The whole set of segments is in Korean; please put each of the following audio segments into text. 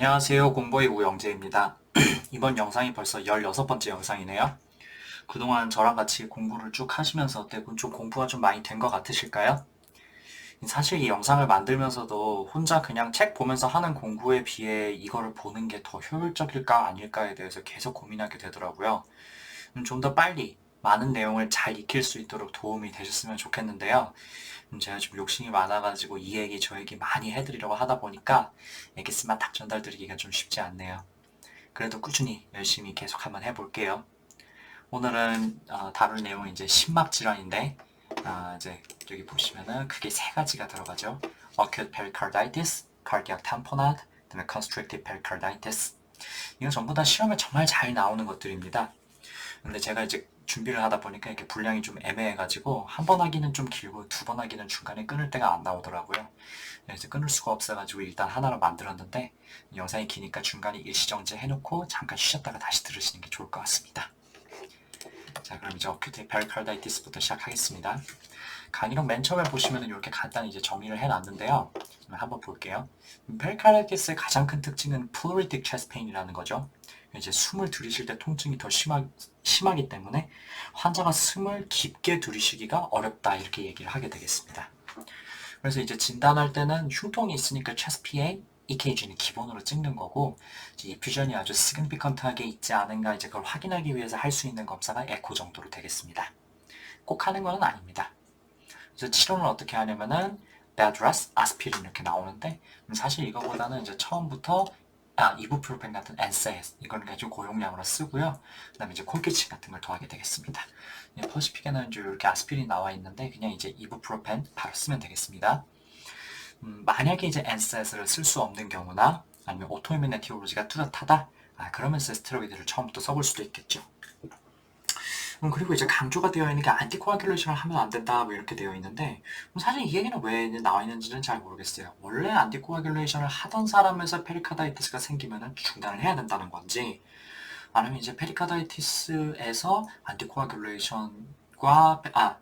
안녕하세요. 공부의 우영재입니다. 이번 영상이 벌써 16번째 영상이네요. 그동안 저랑 같이 공부를 쭉 하시면서 어때요? 좀 공부가 좀 많이 된 것 같으실까요? 사실 이 영상을 만들면서도 혼자 그냥 책 보면서 하는 공부에 비해 이거를 보는 게 더 효율적일까 아닐까에 대해서 계속 고민하게 되더라고요. 좀 더 빨리 많은 내용을 잘 익힐 수 있도록 도움이 되셨으면 좋겠는데요. 제가 좀 욕심이 많아가지고 이 얘기 저 얘기 많이 해드리려고 하다 보니까 에기스만 딱 전달드리기가 좀 쉽지 않네요. 그래도 꾸준히 열심히 계속 한번 해볼게요. 오늘은 다룰 내용은 이제 심막 질환인데 이제 여기 보시면은 크게 세 가지가 들어가죠. Acute pericarditis, cardiac tamponade, 그다음에 constrictive pericarditis. 이건 전부 다 시험에 정말 잘 나오는 것들입니다. 근데 제가 이제 준비를 하다 보니까 이렇게 분량이 좀 애매해가지고 한 번 하기는 좀 길고 두 번 하기는 중간에 끊을 때가 안 나오더라고요. 그래서 끊을 수가 없어가지고 일단 하나로 만들었는데 영상이 기니까 중간에 일시정지 해놓고 잠깐 쉬셨다가 다시 들으시는 게 좋을 것 같습니다. 자, 그럼 이제 어큐트 페리카르다이티스부터 시작하겠습니다. 강의록 맨 처음에 보시면 이렇게 간단히 이제 정리를 해놨는데요. 한번 볼게요. 페리카르다이티스의 가장 큰 특징은 플루리틱 체스트 페인이라는 거죠. 이제 숨을 들이쉴 때 통증이 더 심하기 때문에 환자가 숨을 깊게 들이쉬기가 어렵다 이렇게 얘기를 하게 되겠습니다. 그래서 이제 진단할 때는 흉통이 있으니까 체스트 PA, EKG는 기본으로 찍는 거고 이제 이퓨전이 아주 시그니피컨트하게 있지 않은가 이제 그걸 확인하기 위해서 할 수 있는 검사가 에코 정도로 되겠습니다. 꼭 하는 건 아닙니다. 그래서 치료는 어떻게 하냐면은 베드라스, 아스피린 이렇게 나오는데 사실 이거보다는 이제 처음부터 이부프로펜 같은 NSAID 이걸 아주 고용량으로 쓰고요. 그다음에 이제 콜기침 같은 걸 더하게 되겠습니다. 퍼시픽에는 이렇게 아스피린 나와 있는데 그냥 이제 이부프로펜 바로 쓰면 되겠습니다. 만약에 이제 NSAID를 쓸 수 없는 경우나 아니면 오토이뮨 에티올로지가 뚜렷하다. 그러면 스테로이드를 처음부터 써볼 수도 있겠죠. 그리고 이제 강조가 되어 있는 게 안티코아귤레이션을 하면 안 된다 뭐 이렇게 되어 있는데 사실 이 얘기는 왜 나와 있는지는 잘 모르겠어요. 원래 안티코아귤레이션을 하던 사람에서 페리카다이티스가 생기면 중단을 해야 된다는 건지 아니면 이제 페리카다이티스에서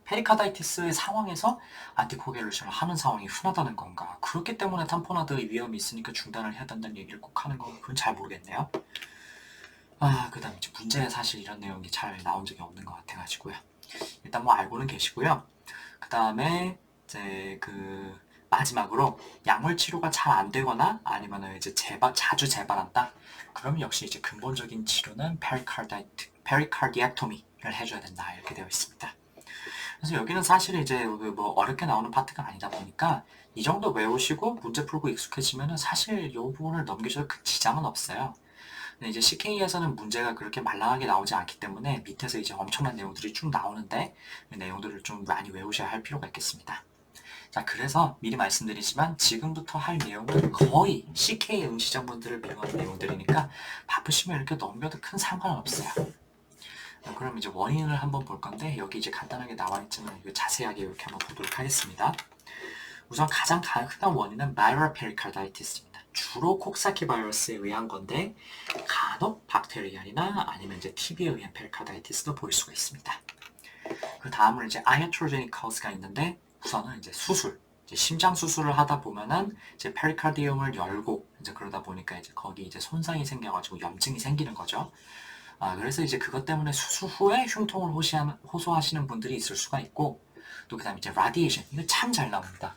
페리카다이티스의 상황에서 안티코아귤레이션을 하는 상황이 흔하다는 건가? 그렇기 때문에 탐포나드 위험이 있으니까 중단을 해야 된다는 얘기를 꼭 하는 건 그건 잘 모르겠네요. 그 다음에 이제 문제에 사실 이런 내용이 잘 나온 적이 없는 것 같아가지고요. 일단 뭐 알고는 계시고요. 그 다음에 이제 마지막으로 약물 치료가 잘 안 되거나 아니면은 이제 자주 재발한다. 그럼 역시 이제 근본적인 치료는 페리카르디액토미를 해줘야 된다 이렇게 되어 있습니다. 그래서 여기는 사실 이제 뭐 어렵게 나오는 파트가 아니다 보니까 이 정도 외우시고 문제 풀고 익숙해지면은 사실 이 부분을 넘기셔도 큰 지장은 없어요. 근데 이제 CK에서는 문제가 그렇게 말랑하게 나오지 않기 때문에 밑에서 이제 엄청난 내용들이 쭉 나오는데 그 내용들을 좀 많이 외우셔야 할 필요가 있겠습니다. 자, 그래서 미리 말씀드리지만 지금부터 할 내용은 거의 CK 응시자분들을 위한 내용들이니까 바쁘시면 이렇게 넘겨도 큰 상관은 없어요. 그럼 이제 원인을 한번 볼 건데 여기 이제 간단하게 나와 있지만 자세하게 이렇게 한번 보도록 하겠습니다. 우선 가장 흔한 원인은 바이럴 페리카르다이티스입니다. 주로 콕사키 바이러스에 의한 건데 간혹 박테리아나 아니면 이제 TB에 의한 페리카르다이티스도 보일 수가 있습니다. 그 다음으로 이제 아이아트로제닉 카우스가 있는데 우선은 이제 수술, 이제 심장 수술을 하다 보면은 이제 페리카르디움을 열고 이제 그러다 보니까 이제 거기 이제 손상이 생겨가지고 염증이 생기는 거죠. 그래서 이제 그것 때문에 수술 후에 흉통을 호소하시는 분들이 있을 수가 있고 또 그다음에 이제 라디에이션 이거 참 잘 나옵니다.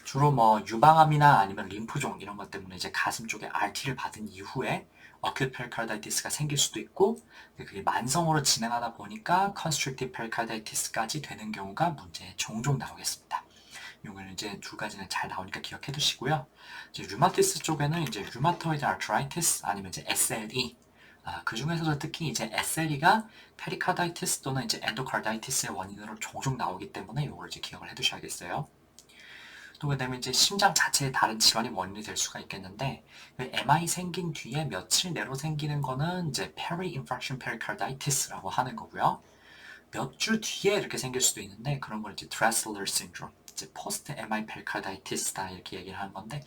주로 뭐 유방암이나 아니면 림프종 이런 것 때문에 이제 가슴 쪽에 RT를 받은 이후에 어큐트 페리카르다이티스가 생길 수도 있고 그게 만성으로 진행하다 보니까 컨스트릭티브 페리카르다이티스까지 되는 경우가 문제에 종종 나오겠습니다. 이거는 이제 두 가지는 잘 나오니까 기억해 두시고요. 이제 류마티스 쪽에는 이제 류마토이드 아트라이티스 아니면 이제 SLE 그 중에서도 특히 이제 SLE가 페리카르다이티스 또는 이제 엔도카르다이티스의 원인으로 종종 나오기 때문에 이걸 이제 기억을 해 두셔야겠어요. 또 그다음에 이제 심장 자체에 다른 질환이 원인이 될 수가 있겠는데 MI 생긴 뒤에 며칠 내로 생기는 거는 이제 Peri-infarction pericarditis라고 하는 거고요. 몇 주 뒤에 이렇게 생길 수도 있는데 그런 걸 이제 Dressler syndrome, 이제 post MI pericarditis다 이렇게 얘기를 하는 건데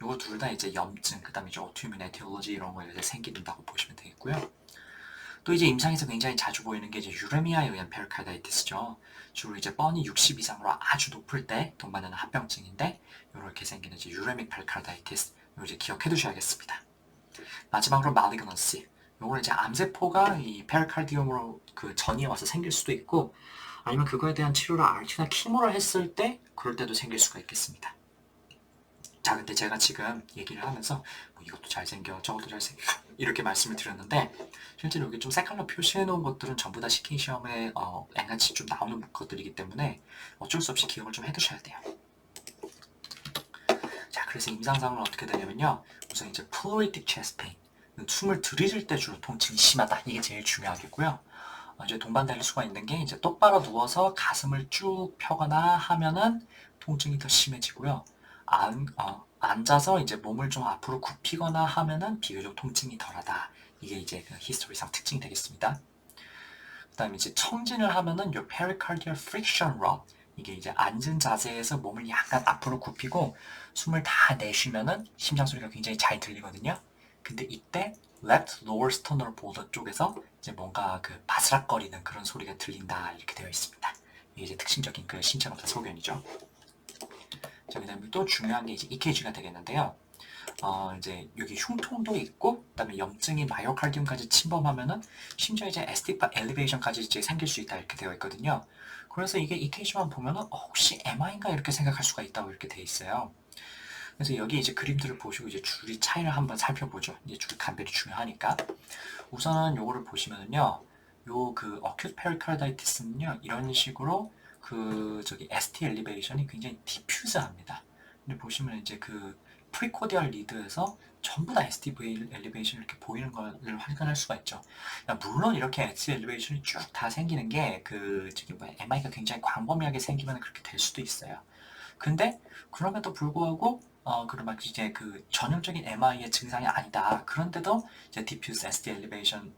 이거 둘 다 이제 염증, 그다음에 이제 autoimmune etiology 이런 거에 이제 생긴다고 보시면 되겠고요. 또 이제 임상에서 굉장히 자주 보이는 게 이제 유레미아에 의한 페리카르다이티스죠. 주로 이제 뻔히 60 이상으로 아주 높을 때 동반되는 합병증인데 이렇게 생기는 이제 유레믹 페리카르다이티스 이거 이제 기억해 두셔야겠습니다. 마지막으로 malignancy. 요거는 이제 암세포가 이 페리카디움으로 그 전이에 와서 생길 수도 있고, 아니면 그거에 대한 치료를 RT나 키모를 했을 때 그럴 때도 생길 수가 있겠습니다. 자, 근데 제가 지금 얘기를 하면서 뭐 이것도 잘생겨, 저것도 잘생겨 이렇게 말씀을 드렸는데, 실제로 여기 좀 색깔로 표시해 놓은 것들은 전부 다 CK 시험에 N같이 좀 나오는 것들이기 때문에 어쩔 수 없이 기억을 좀 해두셔야 돼요. 자, 그래서 임상상은 어떻게 되냐면요, 우선 이제 pleuritic chest pain, 숨을 들이쉴 때 주로 통증이 심하다, 이게 제일 중요하겠고요. 이제 동반될 수가 있는 게 이제 똑바로 누워서 가슴을 쭉 펴거나 하면은 통증이 더 심해지고요. 앉아서 이제 몸을 좀 앞으로 굽히거나 하면은 비교적 통증이 덜하다. 이게 이제 그 히스토리상 특징이 되겠습니다. 그 다음에 이제 청진을 하면은 요 pericardial friction rod, 이게 이제 앉은 자세에서 몸을 약간 앞으로 굽히고 숨을 다 내쉬면은 심장 소리가 굉장히 잘 들리거든요. 근데 이때 left lower sternal border 쪽에서 이제 뭔가 그 바스락거리는 그런 소리가 들린다, 이렇게 되어 있습니다. 이게 이제 특징적인 그 신체검사 소견이죠. 자, 그다음에 또 중요한 게 이제 EKG가 되겠는데요. 이제 여기 흉통도 있고, 그다음에 염증이 마이오카디움까지 침범하면은 심지어 이제 에스티파 엘리베이션까지 이제 생길 수 있다, 이렇게 되어 있거든요. 그래서 이게 EKG만 보면은 혹시 MI인가 이렇게 생각할 수가 있다고 이렇게 되어 있어요. 그래서 여기 이제 그림들을 보시고 이제 줄이 차이를 한번 살펴보죠. 이제 줄 간별이 중요하니까. 우선은 요거를 보시면은요, 요 그 어큐트 페리카르다이티스는요, 이런 식으로 그 저기 ST 엘리베이션이 굉장히 디퓨즈합니다. 근데 보시면 이제 그 프리코디얼 리드에서 전부 다 ST 엘리베이션 이렇게 보이는 걸 확인할 수가 있죠. 물론 이렇게 ST 엘리베이션이 쭉 다 생기는 게 그 저기 뭐 MI가 굉장히 광범위하게 생기면 그렇게 될 수도 있어요. 근데 그럼에도 불구하고 그런 이제 그 전형적인 MI의 증상이 아니다, 그런데도 이제 diffuse ST elevation,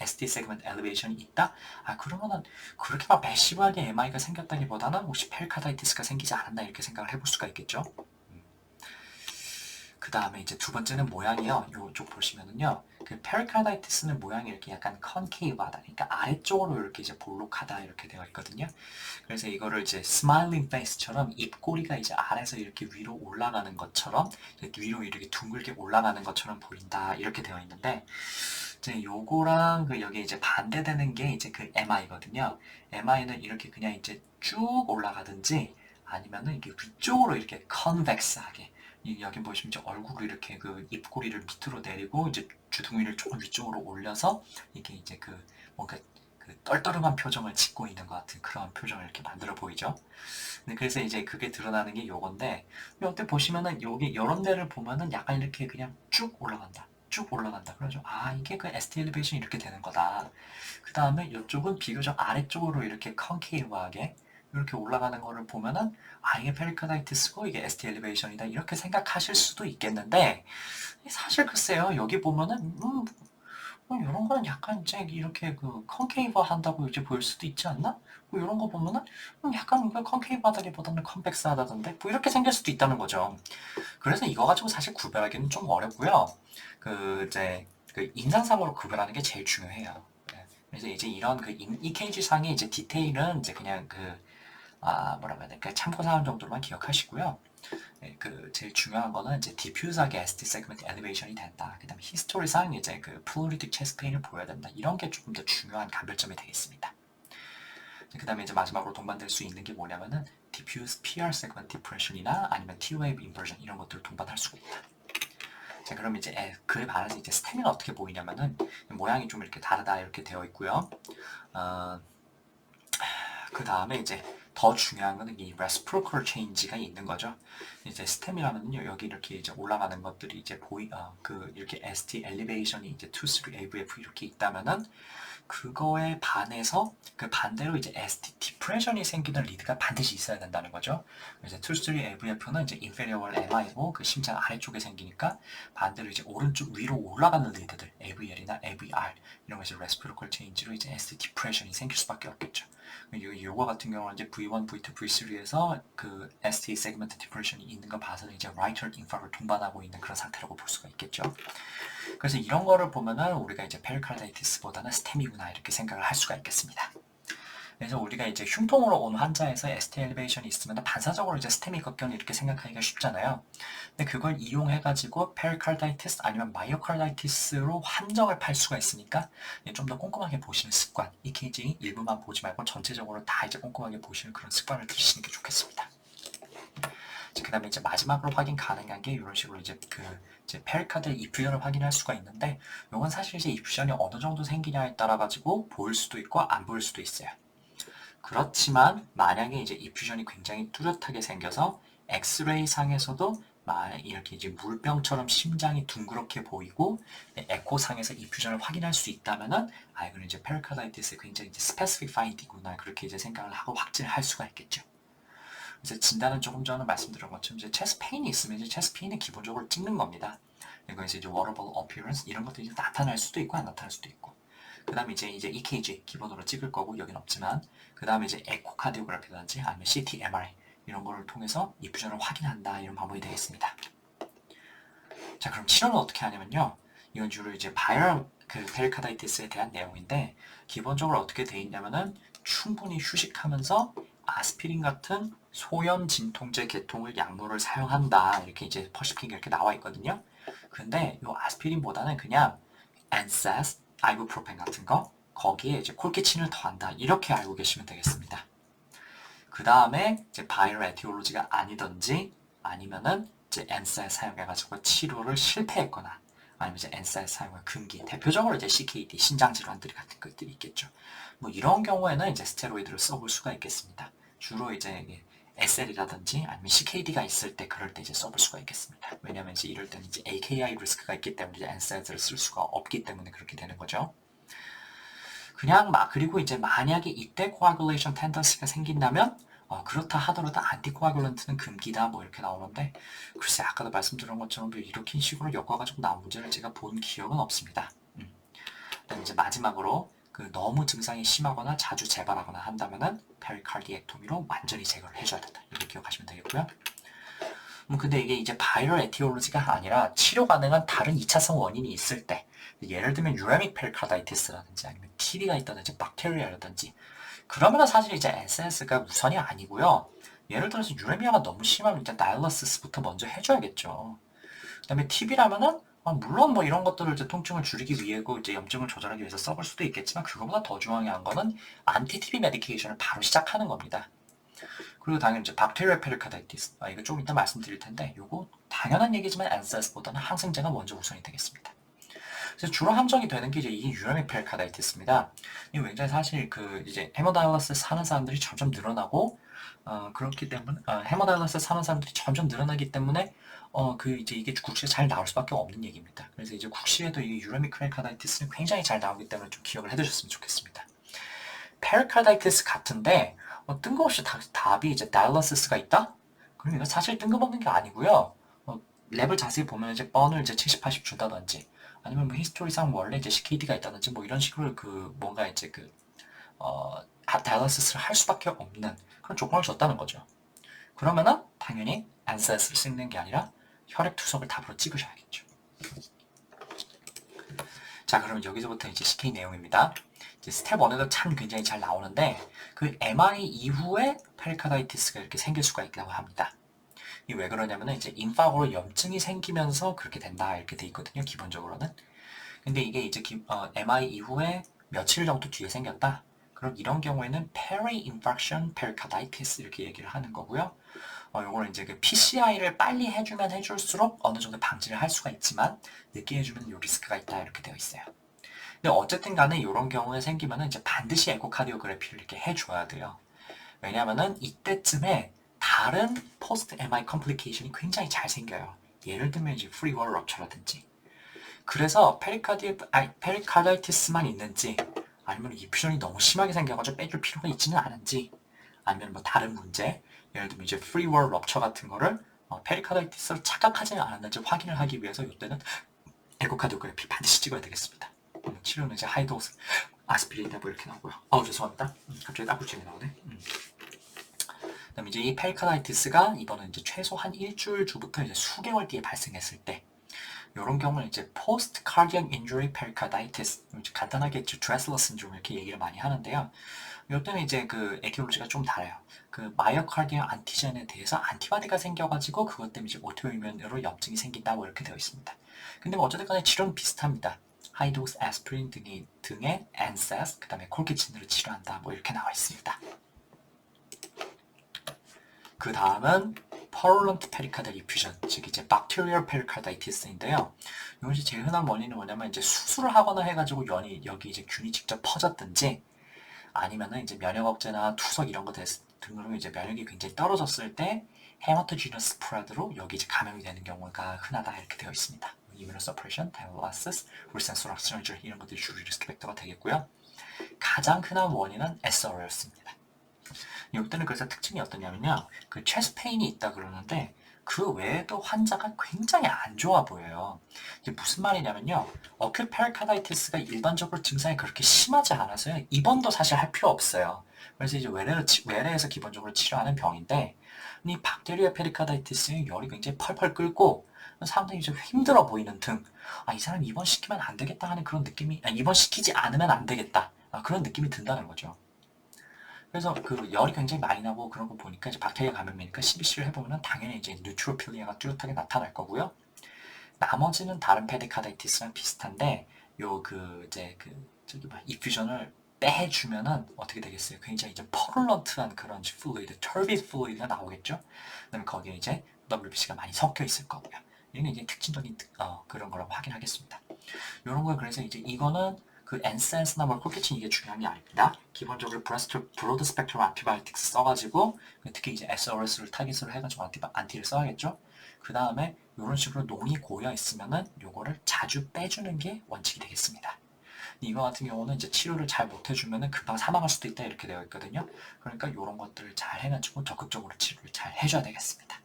ST segment elevation이 있다. 그러면은 그렇게 막 매시브하게 MI가 생겼다기보다는 혹시 펠카다이티스가 생기지 않았나, 이렇게 생각을 해볼 수가 있겠죠. 그 다음에 이제 두 번째는 모양이요. 이쪽 보시면은요, 그 페리카다이티스는 모양이 이렇게 약간 컨케이브하다, 그러니까 아래쪽으로 이렇게 이제 볼록하다, 이렇게 되어 있거든요. 그래서 이거를 이제 스마일링 페이스처럼 입꼬리가 이제 아래서 이렇게 위로 올라가는 것처럼, 위로 이렇게 둥글게 올라가는 것처럼 보인다, 이렇게 되어 있는데, 이제 요거랑 그 여기 이제 반대되는 게 이제 그 MI거든요. MI는 이렇게 그냥 이제 쭉 올라가든지, 아니면은 이게 위쪽으로 이렇게 컨벡스하게, 여기 보시면 이제 얼굴을 이렇게 그 입꼬리를 밑으로 내리고 이제 주둥이를 조금 위쪽으로 올려서 이게 이제 그 뭔가 그 떨떠름한 표정을 짓고 있는 것 같은 그런 표정을 이렇게 만들어 보이죠. 네, 그래서 이제 그게 드러나는 게 요건데, 여기 보시면은 여기 이런 데를 보면은 약간 이렇게 그냥 쭉 올라간다, 쭉 올라간다. 그러죠. 이게 그 ST 엘리베이션이 이렇게 되는 거다. 그 다음에 이쪽은 비교적 아래쪽으로 이렇게 컨케이브하게 이렇게 올라가는 거를 보면은 이게 페리카다이티스고 이게 ST 엘리베이션이다, 이렇게 생각하실 수도 있겠는데, 사실 글쎄요, 여기 보면은 이런 거는 약간 이제 이렇게 그 컨케이브 한다고 이제 보일 수도 있지 않나? 뭐 이런 거 보면은 약간 컨케이브 하다기보다는 컨벡스 하다던데, 뭐 이렇게 생길 수도 있다는 거죠. 그래서 이거 가지고 사실 구별하기는 좀 어렵고요. 그 이제 그 임상사고로 구별하는 게 제일 중요해요. 네. 그래서 이제 이런 그 EKG 상의 이제 디테일은 이제 그냥 그 뭐라고 해야 될까, 참고사항 정도로만 기억하시고요. 네, 그 제일 중요한 거는 이제 디퓨즈하게 ST 세그먼트 엘리베이션이 된다. 그다음에 히스토리상 이제 그 플루리틱 체스트 페인을 보여야 된다. 이런 게 조금 더 중요한 감별점이 되겠습니다. 그다음에 이제 마지막으로 동반될 수 있는 게 뭐냐면은 diffuse PR segment depression이나 아니면 T-wave inversion, 이런 것들을 동반할 수가 있다. 자, 그럼 이제 그에 반해서 이제 스테미는 어떻게 보이냐면은 모양이 좀 이렇게 다르다, 이렇게 되어 있고요. 그 다음에 이제 더 중요한 거는 이 reciprocal change가 있는 거죠. 이제 스템이라면요, 여기 이렇게 이제 올라가는 것들이 이제 이렇게 ST 엘리베이션이 이제 2, 3, AVF 이렇게 있다면은 그거에 반해서 그 반대로 이제 ST 디프레션이 생기는 리드가 반드시 있어야 된다는 거죠. 이제 2, 3, AVF는 이제 inferior MI고 그 심장 아래쪽에 생기니까 반대로 이제 오른쪽 위로 올라가는 리드들, AVL이나 AVR 이런 거 이제 reciprocal change로 이제 ST 디프레션이 생길 수밖에 없겠죠. 요거 같은 경우는 이제 V1, V2, V3에서 그 ST 세그먼트 디프레션이 있는 거 봐서는 이제 라이트 인파를 동반하고 있는 그런 상태라고 볼 수가 있겠죠. 그래서 이런 거를 보면은 우리가 이제 페리카르다이티스보다는 스테미구나, 이렇게 생각을 할 수가 있겠습니다. 그래서 우리가 이제 흉통으로 온 환자에서 ST 엘리베이션이 있으면 반사적으로 이제 스테미 걱경 이렇게 생각하기가 쉽잖아요. 근데 그걸 이용해가지고 페리카르다이티스 아니면 마이오카르다이티스로 함정을 팔 수가 있으니까 좀 더 꼼꼼하게 보시는 습관, EKG 일부만 보지 말고 전체적으로 다 이제 꼼꼼하게 보시는 그런 습관을 들이시는 게 좋겠습니다. 그 다음에 이제 마지막으로 확인 가능한 게 이런 식으로 이제 이제 페리카드 이퓨전을 확인할 수가 있는데, 이건 사실 이제 이퓨전이 어느 정도 생기냐에 따라 가지고 보일 수도 있고 안 보일 수도 있어요. 그렇지만 만약에 이제 이퓨전이 굉장히 뚜렷하게 생겨서 엑스레이 상에서도 이렇게 이제 물병처럼 심장이 둥그렇게 보이고 에코 상에서 이퓨전을 확인할 수 있다면은 이거는 이제 페리카다이티스의 굉장히 이제 스페시픽 파인딩이구나, 그렇게 이제 생각을 하고 확진을 할 수가 있겠죠. 이제 진단은 조금 전에 말씀드린 것처럼 이제 체스트 페인이 있으면 이제 체스트 페인은 기본적으로 찍는 겁니다. 이거 이제 wearable appearance 이런 것들이 나타날 수도 있고 안 나타날 수도 있고. 그 다음에 이제 EKG 기본으로 찍을 거고 여긴 없지만, 그 다음에 이제 에코카디오그래피라든지 아니면 CT, MRI 이런 거를 통해서 이퓨전을 확인한다, 이런 방법이 되겠습니다. 자, 그럼 치료는 어떻게 하냐면요. 이건 주로 이제 바이럴 페리카다이티스에 대한 내용인데, 기본적으로 어떻게 돼 있냐면은 충분히 휴식하면서 아스피린 같은 소염 진통제 계통의 약물을 사용한다, 이렇게 이제 퍼시픽이 이렇게 나와 있거든요. 근데 이 아스피린보다는 그냥 엔세스, 아이부프로펜 같은 거, 거기에 이제 콜키친을 더한다, 이렇게 알고 계시면 되겠습니다. 그 다음에 이제 바이럴 에티올로지가 아니던지 아니면은 이제 엔사이 사용해가지고 치료를 실패했거나 아니면 이제 엔사이 사용을 금기, 대표적으로 이제 CKD, 신장 질환들 같은 것들이 있겠죠. 뭐 이런 경우에는 이제 스테로이드를 써볼 수가 있겠습니다. 주로 이제 SL이라든지 아니면 CKD가 있을 때, 그럴 때 이제 써볼 수가 있겠습니다. 왜냐면 이제 이럴 때는 이제 AKI 리스크가 있기 때문에 이제 엔사이드를 쓸 수가 없기 때문에 그렇게 되는 거죠. 그냥 그리고 이제 만약에 이때 코아굴레이션 텐던시가 생긴다면 그렇다 하더라도 안티코아굴런트는 금기다, 뭐 이렇게 나오는데, 글쎄 아까도 말씀드린 것처럼 이렇게 식으로 엮어가지고 나온 문제를 제가 본 기억은 없습니다. 그다음 이제 마지막으로 너무 증상이 심하거나 자주 재발하거나 한다면은 페리카르디액토미로 완전히 제거를 해줘야 된다, 이렇게 기억하시면 되겠고요. 근데 이게 이제 바이럴 에티올로지가 아니라 치료 가능한 다른 2차성 원인이 있을 때, 예를 들면 유레믹 페리카르다이티스라든지 아니면 TB가 있다든지 박테리아라든지, 그러면은 사실 이제 SNS가 우선이 아니고요. 예를 들어서 유레미아가 너무 심하면 일단 다이얼리시스부터 먼저 해줘야겠죠. 그 다음에 TB라면은 물론 뭐 이런 것들을 이제 통증을 줄이기 위해고 이제 염증을 조절하기 위해서 써볼 수도 있겠지만, 그거보다 더 중요한 거는 안티 TB 메디케이션을 바로 시작하는 겁니다. 그리고 당연히 이제 박테리아 페리카다이티스, 이거 좀 이따 말씀드릴 텐데, 요거 당연한 얘기지만 NSAIDs보다는 항생제가 먼저 우선이 되겠습니다. 그래서 주로 함정이 되는 게 이제 이 유레믹 페리카다이티스입니다. 이 굉장히 사실 이제 헤모다이얼리시스 하는 사람들이 점점 늘어나고, 그렇기 때문에 헤모다이얼리시스 하는 사람들이 점점 늘어나기 때문에 이제 이게 국시에 잘 나올 수밖에 없는 얘기입니다. 그래서 이제 국시에도 이 유레믹 페리카다이티스는 굉장히 잘 나오기 때문에 좀 기억을 해두셨으면 좋겠습니다. 페리카다이티스 같은데 뜬금없이 답이 이제 다이얼리시스가 있다? 그럼 이거 사실 뜬금없는 게 아니고요. 랩을 자세히 보면 이제 뻔을 이제 70, 80 준다든지, 아니면 뭐 히스토리상 원래 이제 CKD가 있다든지 뭐 이런 식으로 뭔가 이제 다이얼리시스를 할 수밖에 없는 그런 조건을 줬다는 거죠. 그러면은 당연히 안세스를 쓰는 게 아니라 혈액 투석을 답으로 찍으셔야겠죠. 자, 그럼 여기서부터 이제 CK 내용입니다. 이제 스텝 1에도 참 굉장히 잘 나오는데, MRI 이후에 페리카다이티스가 이렇게 생길 수가 있다고 합니다. 이 왜 그러냐면은 이제 인파고로 염증이 생기면서 그렇게 된다, 이렇게 돼 있거든요, 기본적으로는. 근데 이게 이제 MI 이후에 며칠 정도 뒤에 생겼다, 그럼 이런 경우에는 peri-infarction pericarditis 이렇게 얘기를 하는 거고요. 요거는 이제 PCI를 빨리 해주면 해줄수록 어느 정도 방지를 할 수가 있지만, 늦게 해주면 요 리스크가 있다, 이렇게 되어 있어요. 근데 어쨌든 간에 이런 경우에 생기면은 이제 반드시 에코카디오그래피를 이렇게 해줘야 돼요. 왜냐면은 이때쯤에 다른 포스트 MI 컴플리케이션이 굉장히 잘 생겨요. 예를 들면 이제 프리월 럽처라든지. 그래서 페리카다이티스만 있는지, 아니면 이퓨전이 너무 심하게 생겨가지고 빼줄 필요가 있지는 않은지, 아니면 뭐 다른 문제, 예를 들면 이제 프리월 럽처 같은 거를 페리카다이티스로 착각하지 않았는지 확인을 하기 위해서 이때는 에코카디오그래피 반드시 찍어야 되겠습니다. 치료는 이제 하이도스 아스피린 뭐 이렇게 나오고요. 죄송합니다. 갑자기 따블증이 나오네. 그다음에 이제 이 페리카다이티스가 이번은 이제 최소 한 일주일 주부터 이제 수개월 뒤에 발생했을 때, 이런 경우는 이제 post cardiac injury pericarditis, 간단하게 드레슬러 신드롬 이렇게 얘기를 많이 하는데요. 이때는 이제 그 에티올로지가 좀 달라요. 그 마이오카르디얼 안티젠에 대해서 안티바디가 생겨가지고 그것 때문에 이제 오토이뮨으로 염증이 생긴다 뭐 이렇게 되어 있습니다. 근데 뭐 어쨌든 간에 치료는 비슷합니다. 하이도스 아스피린 등의 NSAIDs, 그 다음에 콜키친으로 치료한다 뭐 이렇게 나와 있습니다. 그 다음은 purulent pericardial effusion, 즉 이제 bacterial pericarditis인데요. 이것이 제일 흔한 원인은 뭐냐면 이제 수술을 하거나 해가지고 여기 이제 균이 직접 퍼졌든지 아니면은 이제 면역 억제나 투석 이런 거 등으로 이제 면역이 굉장히 떨어졌을 때 헤마토지너스 스프레드로 여기 이제 감염이 되는 경우가 흔하다 이렇게 되어 있습니다. immunosuppression, dialysis, sensory surgery 이런 것들이 주로 리스크 팩터가 되겠고요. 가장 흔한 원인은 SRL였습니다. 이때는 그래서 특징이 어떠냐면요, 그 체스트 페인이 있다 그러는데 그 외에도 환자가 굉장히 안 좋아 보여요. 이게 무슨 말이냐면요, 어큐트 페리카다이티스가 일반적으로 증상이 그렇게 심하지 않아서요, 입원도 사실 할 필요 없어요. 그래서 이제 외래에서 기본적으로 치료하는 병인데, 이 박테리아 페리카다이티스는 열이 굉장히 펄펄 끓고 상당히 좀 힘들어 보이는 등, 이 사람 입원시키면 안 되겠다 하는 그런 느낌이, 입원시키지 않으면 안 되겠다, 그런 느낌이 든다는 거죠. 그래서 그 열이 굉장히 많이 나고 그런 거 보니까 이제 박테리아 감염이니까 CBC를 해보면 당연히 이제 뉴트로필리아가 뚜렷하게 나타날 거고요. 나머지는 다른 페리카다이티스랑 비슷한데 이퓨전을 빼주면은 어떻게 되겠어요? 굉장히 이제 퍼룰런트한 그런 플루이드, 터비드 플루이드가 나오겠죠. 그다음에 거기에 이제 WBC가 많이 섞여 있을 거고요. 이게 이제 특징적인 그런 거라고 확인하겠습니다. 이런 거 그래서 이제 이거는 그 NSAIDs나 뭐 콜키친 이게 중요한 게 아닙니다. 기본적으로 브로드 스펙트럼 안티바이오틱스 써가지고 특히 이제 SRS를 타깃으로 해가지고 안티를 써야겠죠. 그 다음에 이런 식으로 농이 고여 있으면은 요거를 자주 빼주는 게 원칙이 되겠습니다. 이거 같은 경우는 이제 치료를 잘 못해주면은 금방 사망할 수도 있다 이렇게 되어 있거든요. 그러니까 이런 것들을 잘 해가지고 적극적으로 치료를 잘 해줘야 되겠습니다.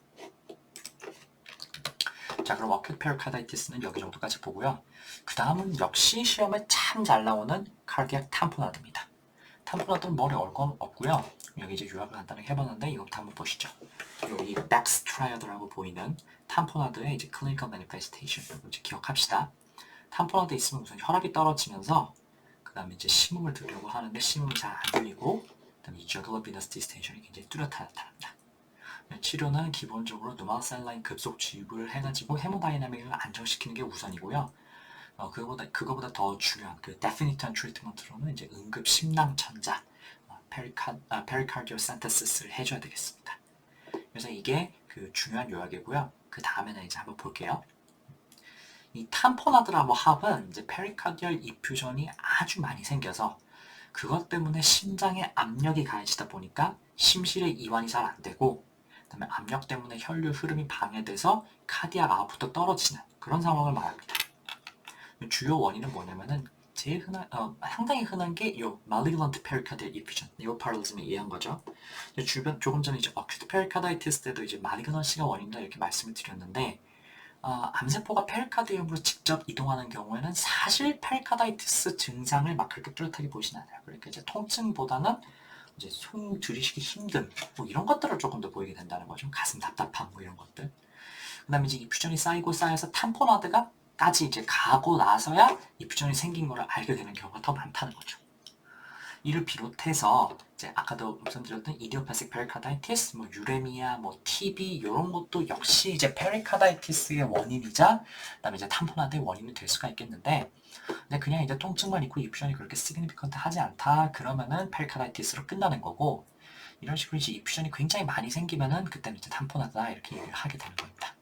자, 그럼 어큐트 페리카다이티스는 여기 정도까지 보고요. 그 다음은 역시 시험에 참 잘 나오는 카르디악 탐포나드입니다. 탐포나드는 머리 얼건 없고요. 여기 이제 요약을 간단하게 해봤는데 이것부터 한번 보시죠. 여기 백스트라이어드라고 보이는 탐포나드의 이제 클리니컬 매니페스테이션 이제 기억합시다. 탐포나드 있으면 우선 혈압이 떨어지면서 그 다음에 이제 심음을 들으려고 하는데 심음이 잘 안 들리고 그 다음에 이 저글러 비너스 디스텐션이 굉장히 뚜렷하게 나타납니다. 치료는 기본적으로 누마셀라인 급속 주입을 해가지고 헤모다이나믹을 안정시키는 게 우선이고요. 그거보다 더 중요한 그 데피니트한 트리트먼트로는 이제 응급 심낭천자, 페리카디오 센테시스를 해줘야 되겠습니다. 그래서 이게 그 중요한 요약이고요. 그 다음에는 이제 한번 볼게요. 이 탐포나드라고 합은 이제 페리카디얼 이퓨전이 아주 많이 생겨서 그것 때문에 심장에 압력이 가해지다 보니까 심실의 이완이 잘 안 되고 그다음에 압력 때문에 혈류 흐름이 방해돼서 카디악 아웃풋도 떨어지는 그런 상황을 말합니다. 주요 원인은 뭐냐면은 제일 상당히 흔한 게 이 malignant pericardial effusion, 네오파랄리즘에 의한 거죠. 조금 전에 이제 acute pericarditis 때도 이제 malignancy가 원인이다 이렇게 말씀을 드렸는데 암세포가 페리카디움으로 직접 이동하는 경우에는 사실 페리카다이티스 증상을 막 그렇게 뚜렷하게 보이진 않아요. 그러니까 이제 통증보다는 이제 숨 들이쉬기 힘듦 뭐 이런 것들을 조금 더 보이게 된다는 거죠. 가슴 답답함 뭐 이런 것들. 그다음에 이제 이퓨전이 쌓여서 탐포나드가까지 이제 가고 나서야 이퓨전이 생긴 거를 알게 되는 경우가 더 많다는 거죠. 이를 비롯해서 이제 아까도 말씀드렸던 이디오패식 페리카다이티스, 뭐 유레미아, 뭐 TB 이런 것도 역시 이제 페리카다이티스의 원인이자 그다음에 이제 탐포나드의 원인이 될 수가 있겠는데, 근데 그냥 이제 통증만 있고 이퓨전이 그렇게 시그니피컨트하지 않다 그러면은 페리카다이티스로 끝나는 거고, 이런 식으로 이제 이퓨전이 굉장히 많이 생기면은 그때는 이제 탐포나드다 이렇게 얘기를 하게 되는 겁니다.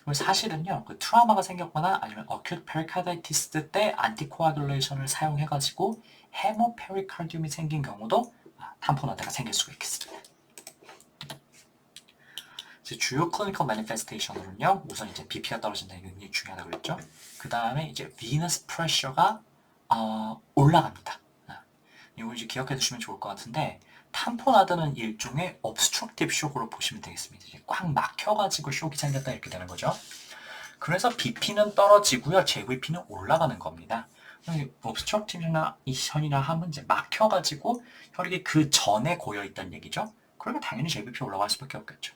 그리고 사실은요, 그 트라우마가 생겼거나 아니면 어큐트 페리카다이티스 때 안티코아귤레이션을 사용해가지고 헤모페리카디움이 생긴 경우도 탐포나드가 생길 수가 있겠습니다. 주요 클리니컬 매니페스테이션으로는요, 우선 이제 BP가 떨어진다는 게 굉장히 중요하다고 그랬죠. 그 다음에 이제 비너스 프레셔가 올라갑니다. 이거 이제 기억해 두시면 좋을 것 같은데, 탐포나드는 일종의 obstructive 쇼크로 보시면 되겠습니다. 이제 꽉 막혀가지고 쇼크가 생겼다 이렇게 되는 거죠. 그래서 BP는 떨어지고요, JVP는 올라가는 겁니다. obstructive나 이션이나 하면 이제 막혀가지고 혈액이 그 전에 고여 있다는 얘기죠. 그러면 당연히 JVP 올라갈 수밖에 없겠죠.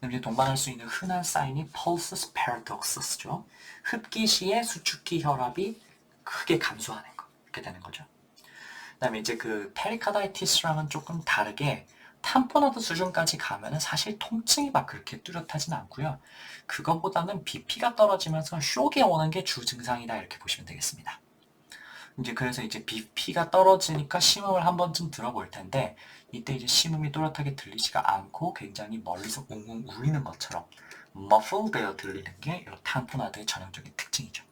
이제 동반할 수 있는 흔한 사인이 pulsus paradoxus죠. 흡기 시에 수축기 혈압이 크게 감소하는 거 이렇게 되는 거죠. 그다음에 이제 그 페리카다이티스랑은 조금 다르게 탐포나드 수준까지 가면은 사실 통증이 막 그렇게 뚜렷하진 않고요. 그거보다는 BP가 떨어지면서 쇼게 오는 게 주 증상이다 이렇게 보시면 되겠습니다. 이제 그래서 이제 BP가 떨어지니까 심음을 한 번쯤 들어볼 텐데 이때 이제 심음이 또렷하게 들리지가 않고 굉장히 멀리서 웅웅 울리는 것처럼 muffled되어 들리는 게 이 탐포나드의 전형적인 특징이죠.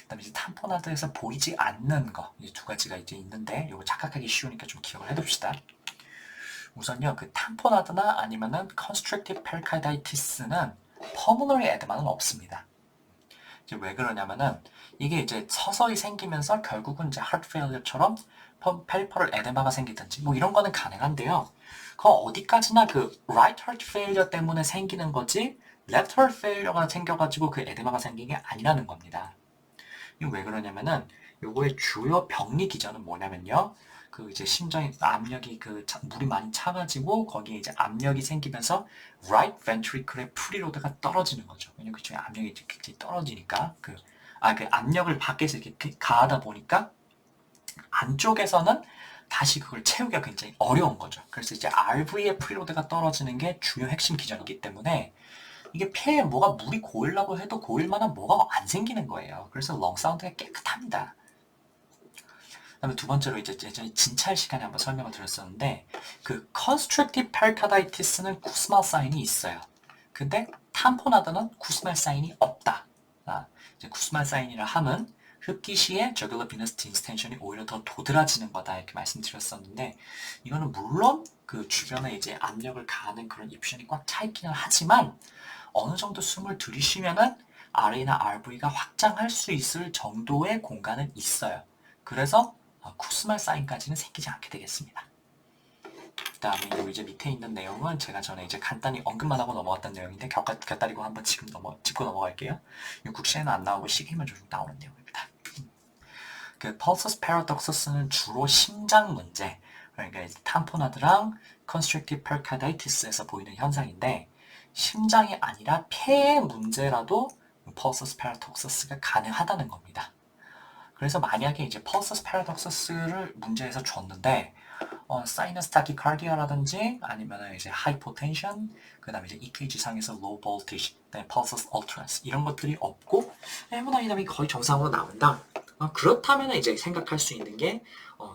그다음에 이제 탐포나드에서 보이지 않는 거 이 두 가지가 이제 있는데 이거 착각하기 쉬우니까 좀 기억을 해둡시다. 우선요 그 탐포나드나 아니면은 constrictive pericarditis는 pulmonary edema는 없습니다. 이제 왜 그러냐면은 이게 이제 서서히 생기면서 결국은 이제 heart failure처럼 peripheral edema가 생기든지 뭐 이런 거는 가능한데요. 그 어디까지나 그 right heart failure 때문에 생기는 거지 left heart failure가 생겨가지고 그 에데마가 생긴 게 아니라는 겁니다. 이거 왜 그러냐면은 요거의 주요 병리 기전은 뭐냐면요. 그 이제 심장에 압력이 그 물이 많이 차가지고 거기에 이제 압력이 생기면서 right ventricule의 프리로드가 떨어지는 거죠. 왜냐면 그쪽에 압력이 이제 굉장히 떨어지니까 그 압력을 밖에서 이렇게 가하다 보니까 안쪽에서는 다시 그걸 채우기가 굉장히 어려운 거죠. 그래서 이제 RV의 프리로드가 떨어지는 게 주요 핵심 기전이기 때문에 이게 폐에 뭐가 물이 고이려고 해도 고일 만한 뭐가 안 생기는 거예요. 그래서 렁 사운드가 깨끗합니다. 그다음에 두 번째로 이제 예전에 진찰 시간에 한번 설명을 드렸었는데 그 constrictive pericarditis는 쿠스말 사인이 있어요. 근데 탐포나드는 쿠스말 사인이 없다. 이제 쿠스말 사인이라 함은 흡기 시에 jugular venous distension이 오히려 더 도드라지는 거다 이렇게 말씀드렸었는데 이거는 물론 그 주변에 이제 압력을 가하는 그런 이퓨전이 꽉 차 있기는 하지만 어느 정도 숨을 들이쉬면은 RA나 RV가 확장할 수 있을 정도의 공간은 있어요. 그래서 쿠스말 사인까지는 생기지 않게 되겠습니다. 그 다음에 이제 밑에 있는 내용은 제가 전에 이제 간단히 언급만 하고 넘어갔던 내용인데 곁다리고 한번 지금 짚고 넘어갈게요. 이 국시에는 안 나오고 시계만 조금 나오는 내용입니다. 그 pulsus paradoxus는 주로 심장 문제, 그러니까 이제 탐포나드랑 constrictive pericarditis에서 보이는 현상인데 심장이 아니라 폐의 문제라도 pulsus paradoxus가 가능하다는 겁니다. 그래서 만약에 이제 pulsus paradoxus를 문제에서 줬는데 사이너스 타키카르디아라든지 아니면 이제 하이포텐션, 그다음에 이제 EKG 상에서 low voltage, 그다음에 pulsus alterance 이런 것들이 없고 헤모다이나믹이 거의 정상으로 나온다. 그렇다면 이제 생각할 수 있는 게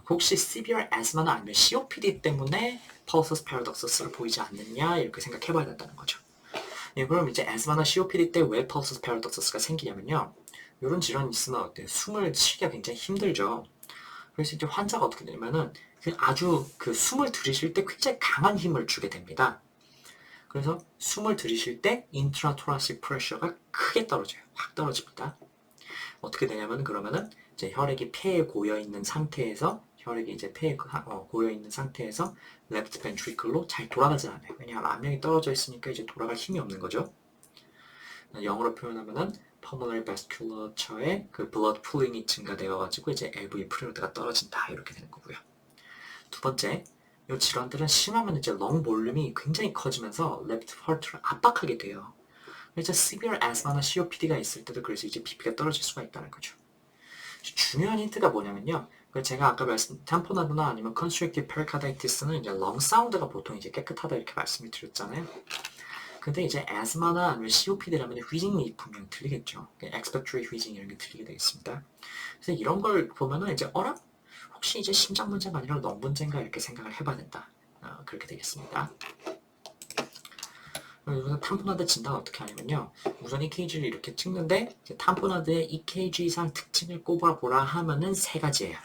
혹시 severe asthma나 아니면 COPD 때문에 pulsus paradoxus가 보이지 않느냐 이렇게 생각해봐야 된다는 거죠. 예, 그럼 이제 asthma나 COPD 때 왜 pulsus paradoxus가 생기냐면요. 이런 질환이 있으면 어때요? 숨을 쉬기가 굉장히 힘들죠. 그래서 이제 환자가 어떻게 되냐면은 아주 그 숨을 들이쉴 때 굉장히 강한 힘을 주게 됩니다. 그래서 숨을 들이쉴 때 인트라토라식 프레셔가 크게 떨어져요. 확 떨어집니다. 어떻게 되냐면 그러면은 이제 혈액이 폐에 고여 있는 상태에서 혈액이 이제 폐에 고여 있는 상태에서 레프트 벤트리클로 잘 돌아가지 않아요. 왜냐하면 압력이 떨어져 있으니까 이제 돌아갈 힘이 없는 거죠. 영어로 표현하면은 pulmonary vasculature의 그 blood pooling이 증가되어가지고 이제 LV 프리로드가 떨어진다 이렇게 되는 거고요. 두 번째, 이 질환들은 심하면 이제 렁 볼륨이 굉장히 커지면서 left heart를 압박하게 돼요. 그래서 severe asthma나 COPD가 있을 때도 그래서 이제 BP가 떨어질 수가 있다는 거죠. 중요한 힌트가 뭐냐면요. 제가 아까 탐포나드나 아니면 constrictive pericarditis는 이제 렁 사운드가 보통 이제 깨끗하다 이렇게 말씀을 드렸잖아요. 근데 이제 asthma나 아니면 COPD라면 휘징이 분명 들리겠죠. expectorate 휘징 이런 게 들리게 되겠습니다. 그래서 이런 걸 보면은 이제 혹시 이제 심장 문제가 아니라 렁 문제인가 이렇게 생각을 해봐야 된다. 그렇게 되겠습니다. 우선 탐포나드 진단 어떻게 하냐면요. 우선 EKG를 이렇게 찍는데 탐포나드의 EKG상 특징을 꼽아보라 하면은 세 가지예요.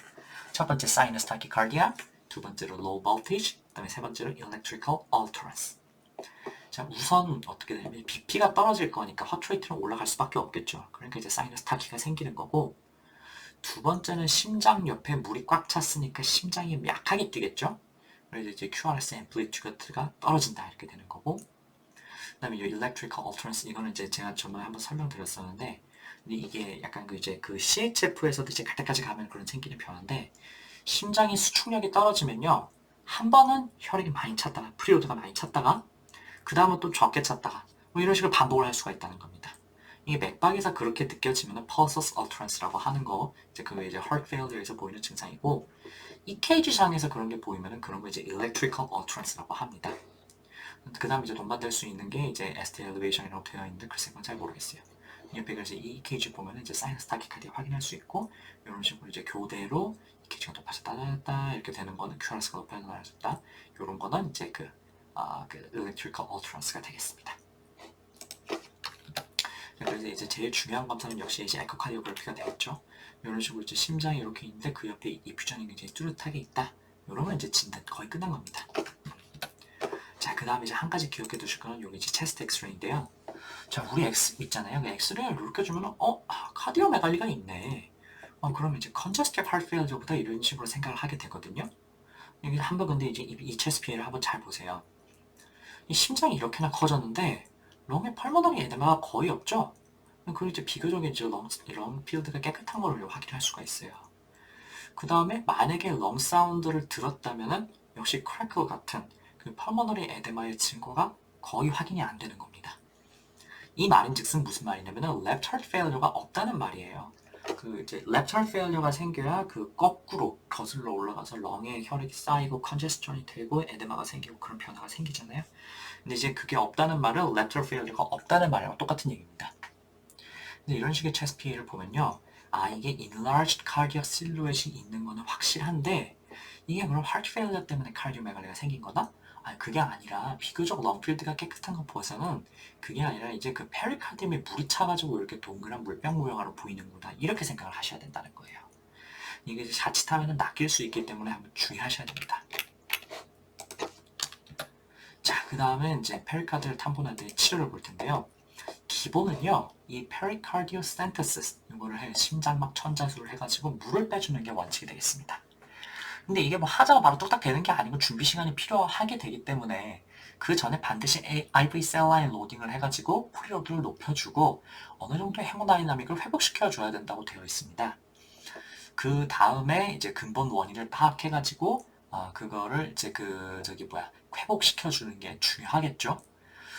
첫 번째 사이너스 타키카르디아, 두 번째로 low voltage, 그다음에 세 번째로 electrical alterance. 자, 우선 어떻게 되냐면 BP가 떨어질 거니까 허트레이트는 올라갈 수밖에 없겠죠. 그러니까 이제 사이너스 타키가 생기는 거고, 두 번째는 심장 옆에 물이 꽉 찼으니까 심장이 약하게 뛰겠죠. 그래서 이제 QRS 앰플리튜드가 떨어진다 이렇게 되는 거고, 그다음에 이 electrical alterance 이거는 이제 제가 전에 한번 설명드렸었는데 이게 약간 그 CHF에서도 이제 갈 때까지 가면 그런 생기는 변화인데 심장이 수축력이 떨어지면요 한 번은 혈액이 많이 찼다가 프리로드가 많이 찼다가 그 다음은 또 적게 찼다가 뭐 이런 식으로 반복을 할 수가 있다는 겁니다. 이게 맥박에서 그렇게 느껴지면 pulsus utterance라고 하는 거, 이제 그 이제 heart failure에서 보이는 증상이고, EKG상에서 그런 게 보이면은 그런 거 이제 electrical utterance라고 합니다. 그 다음 이제 동반될 수 있는 게 이제 ST elevation이라고 되어 있는데 글쎄 그건 잘 모르겠어요. 옆에 그래서 이 EKG 보면은 이제 사이너스 타키카르디아 확인할 수 있고, 이런 식으로 이제 교대로 EKG가 높아졌다 이렇게 되는 거는 QRS가 높아졌다. 이런 거는 이제 그 electrical utterance가 되겠습니다. 그래서 이제 제일 중요한 검사는 역시 이제 에코카디오그래피가 되겠죠. 이런 식으로 이제 심장이 이렇게 있는데 그 옆에 이퓨전이 굉장히 뚜렷하게 있다. 이러면 이제 진단 거의 끝난 겁니다. 자, 그 다음에 이제 한 가지 기억해 두실 거는 여기 이제 체스트 엑스레이인데요. 자, 우리 X 있잖아요. 그 엑스레이를 이렇게 주면 카디오메갈리가 있네. 그럼 이제 컨저스티브 하트 페일리어보다 이런 식으로 생각을 하게 되거든요. 여기 한번 근데 이제 이 체스트 피해를 한번 잘 보세요. 이 심장이 이렇게나 커졌는데 렁에 펄모너리 에데마가 거의 없죠. 그리고 이제 비교적인 이제 렁 필드가 깨끗한 걸 확인할 수가 있어요. 그 다음에 만약에 렁 사운드를 들었다면은 역시 크래클 같은 그 펄모너리 에데마의 증거가 거의 확인이 안 되는 겁니다. 이 말인즉슨 무슨 말이냐면은 left heart failure가 없다는 말이에요. 그 이제 left heart failure가 생겨야 그 거꾸로 거슬러 올라가서 렁에 혈액이 쌓이고 컨제스션이 되고 에데마가 생기고 그런 변화가 생기잖아요. 근데 이제 그게 없다는 말은 left heart failure가 없다는 말이랑 똑같은 얘기입니다. 근데 이런 식의 체스트 피해를 보면요, 이게 enlarged cardiac silhouette이 있는 거는 확실한데 이게 그럼 heart failure 때문에 카디오메갈리가 생긴 거다? 그게 아니라 비교적 렁필드가 깨끗한 거 보고서는 그게 아니라 이제 그 페리카디움에 물이 차가지고 이렇게 동그란 물병 모양으로 보이는구나 이렇게 생각을 하셔야 된다는 거예요. 이게 자칫하면 낚일 수 있기 때문에 한번 주의하셔야 됩니다. 자, 그 다음에 이제 페리카드를 탐본할 때 치료를 볼 텐데요. 기본은요, 이 페리카디오센테시스 이거를 심장막 천자수를 해가지고 물을 빼주는 게 원칙이 되겠습니다. 근데 이게 뭐 하자가 바로 뚝딱 되는 게 아니고 준비 시간이 필요하게 되기 때문에 그 전에 반드시 IV 셀라인 로딩을 해가지고 프리로드를 높여주고 어느 정도의 헤모다이나믹을 회복시켜줘야 된다고 되어 있습니다. 그 다음에 이제 근본 원인을 파악해가지고 그거를 이제 회복시켜주는 게 중요하겠죠.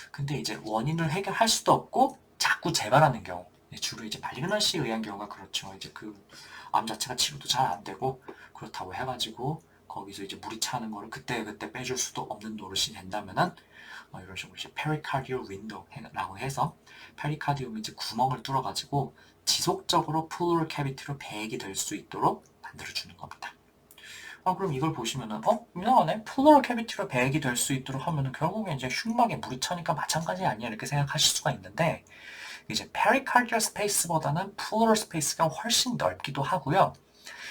근데 이제 원인을 해결할 수도 없고 자꾸 재발하는 경우, 주로 이제 말리그넌시에 의한 경우가 그렇죠. 이제 그 암 자체가 치료도 잘 안 되고 그렇다고 해가지고 거기서 이제 물이 차는 거를 그때 빼줄 수도 없는 노릇이 된다면은 이런 식으로 이제 페리카디오 윈도우라고 해서 페리카디움이 이제 구멍을 뚫어가지고 지속적으로 플로럴 캐비티로 배액이 될 수 있도록 만들어주는 겁니다. 그럼 이걸 보시면은 이상하네? 플로럴 캐비티로 배액이 될 수 있도록 하면은 결국에 이제 흉막에 물이 차니까 마찬가지 아니야 이렇게 생각하실 수가 있는데 이제 페리카디얼 스페이스보다는 플로럴 스페이스가 훨씬 넓기도 하고요.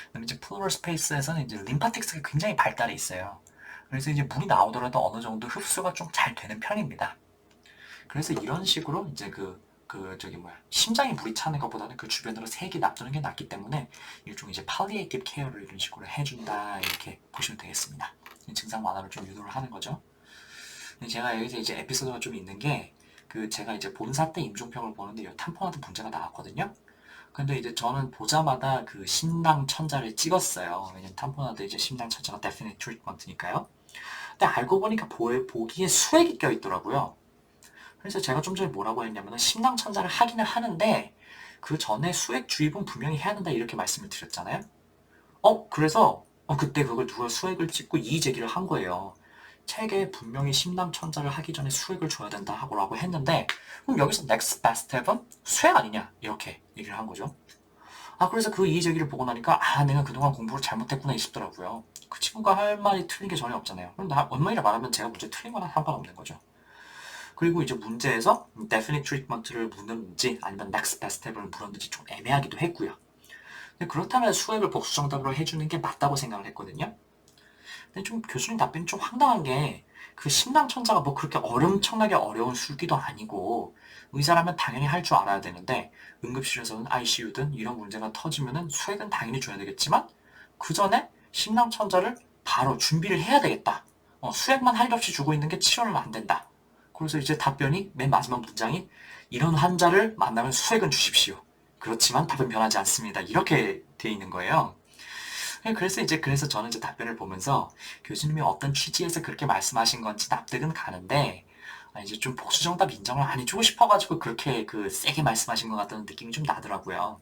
그다음에 이제 플로럴 스페이스에서는 이제 림파틱스가 굉장히 발달해 있어요. 그래서 이제 물이 나오더라도 어느 정도 흡수가 좀 잘 되는 편입니다. 그래서 이런 식으로 이제 심장에 물이 차는 것보다는 그 주변으로 색이 납두는 게 낫기 때문에 일종의 이제 팔리에이티브 케어를 이런 식으로 해준다 이렇게 보시면 되겠습니다. 증상 완화를 좀 유도를 하는 거죠. 제가 여기서 이제 에피소드가 좀 있는 게 제가 이제 본사 때 임종평을 보는데 탐폰한테 문제가 나왔거든요. 근데 이제 저는 보자마자 그 심낭 천자를 찍었어요. 왜냐면 탐폰한테 이제 심낭 천자가 definite treatment니까요. 근데 알고 보니까 보기에 수액이 껴있더라고요. 그래서 제가 좀 전에 뭐라고 했냐면 심낭 천자를 하기는 하는데 그 전에 수액 주입은 분명히 해야 한다 이렇게 말씀을 드렸잖아요. 그래서 그때 그걸 누가 수액을 찍고 이의 제기를 한 거예요. 책에 분명히 심낭 천자를 하기 전에 수액을 줘야 된다 하고 했는데 그럼 여기서 next best step은 수액 아니냐 이렇게 얘기를 한 거죠. 그래서 그 이의 제기를 보고 나니까 내가 그동안 공부를 잘못했구나 싶더라고요. 그 친구가 할 말이 틀린 게 전혀 없잖아요. 그럼 원만히를 말하면 제가 문제 틀린 거나 상관없는 거죠. 그리고 이제 문제에서 definite treatment를 묻는지 아니면 next best step을 물었는지 좀 애매하기도 했고요. 그렇다면 수액을 복수 정답으로 해주는 게 맞다고 생각을 했거든요. 근데 좀 교수님 답변이 좀 황당한 게 그 심낭천자가 뭐 그렇게 엄청나게 어려운 술기도 아니고 의사라면 당연히 할 줄 알아야 되는데 응급실에서는 ICU든 이런 문제가 터지면은 수액은 당연히 줘야 되겠지만 그 전에 심낭천자를 바로 준비를 해야 되겠다. 수액만 할 일 없이 주고 있는 게 치료는 안 된다. 그래서 이제 답변이 맨 마지막 문장이 이런 환자를 만나면 수액은 주십시오. 그렇지만 답은 변하지 않습니다. 이렇게 돼 있는 거예요. 그래서 저는 이제 답변을 보면서 교수님이 어떤 취지에서 그렇게 말씀하신 건지 납득은 가는데 이제 좀 복수 정답 인정을 안 해주고 싶어가지고 그렇게 그 세게 말씀하신 것 같다는 느낌이 좀 나더라고요.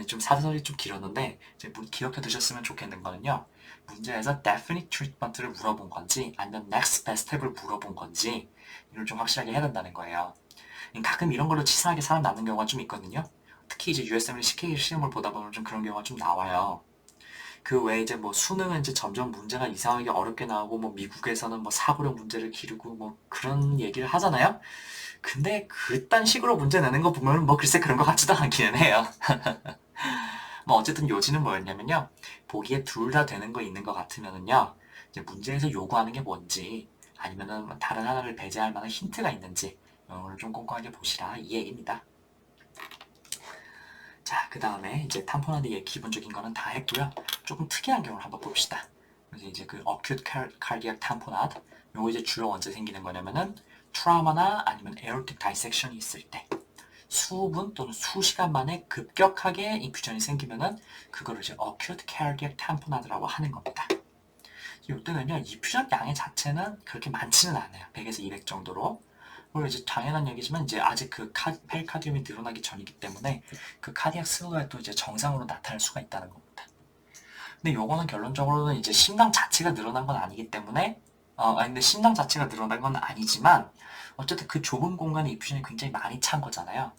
좀 사설이 좀 길었는데 이제 기억해 두셨으면 좋겠는 거는요. 문제에서 definite treatment를 물어본 건지 아니면 next best step을 물어본 건지 이걸 좀 확실하게 해야 된다는 거예요. 가끔 이런 걸로 치사하게 사람 낳는 경우가 좀 있거든요. 특히 이제 USML CK 시험을 보다 보면 좀 그런 경우가 좀 나와요. 그 외에 이제 뭐 수능은 이제 점점 문제가 이상하게 어렵게 나오고 뭐 미국에서는 뭐 사고력 문제를 기르고 뭐 그런 얘기를 하잖아요. 근데 그딴 식으로 문제 내는 거 보면 뭐 글쎄 그런 것 같지도 않기는 해요. 뭐 어쨌든 요지는 뭐였냐면요. 보기에 둘 다 되는 거 있는 것 같으면은요. 이제 문제에서 요구하는 게 뭔지 아니면은 다른 하나를 배제할 만한 힌트가 있는지 이런 걸 좀 꼼꼼하게 보시라 이 얘기입니다. 자, 그 다음에 이제 탐포나드의 기본적인 거는 다 했고요. 조금 특이한 경우를 한번 봅시다. 그래서 이제 그 acute cardiac tamponade 요거 이제 주로 언제 생기는 거냐면은 트라우마나 아니면 aortic dissection이 있을 때 수분 또는 수시간 만에 급격하게 인퓨전이 생기면은 그거를 이제 acute cardiac tamponade라고 하는 겁니다. 이때는요 인퓨전 양의 자체는 그렇게 많지는 않아요. 100에서 200 정도로. 그리고 이제 당연한 얘기지만 이제 아직 그 페리카디움이 늘어나기 전이기 때문에 그 카디악 슬로우도 이제 정상으로 나타날 수가 있다는 겁니다. 근데 요거는 결론적으로는 이제 심장 자체가 늘어난 건 아니기 때문에 근데 심장 자체가 늘어난 건 아니지만 어쨌든 그 좁은 공간에 인퓨전이 굉장히 많이 찬 거잖아요.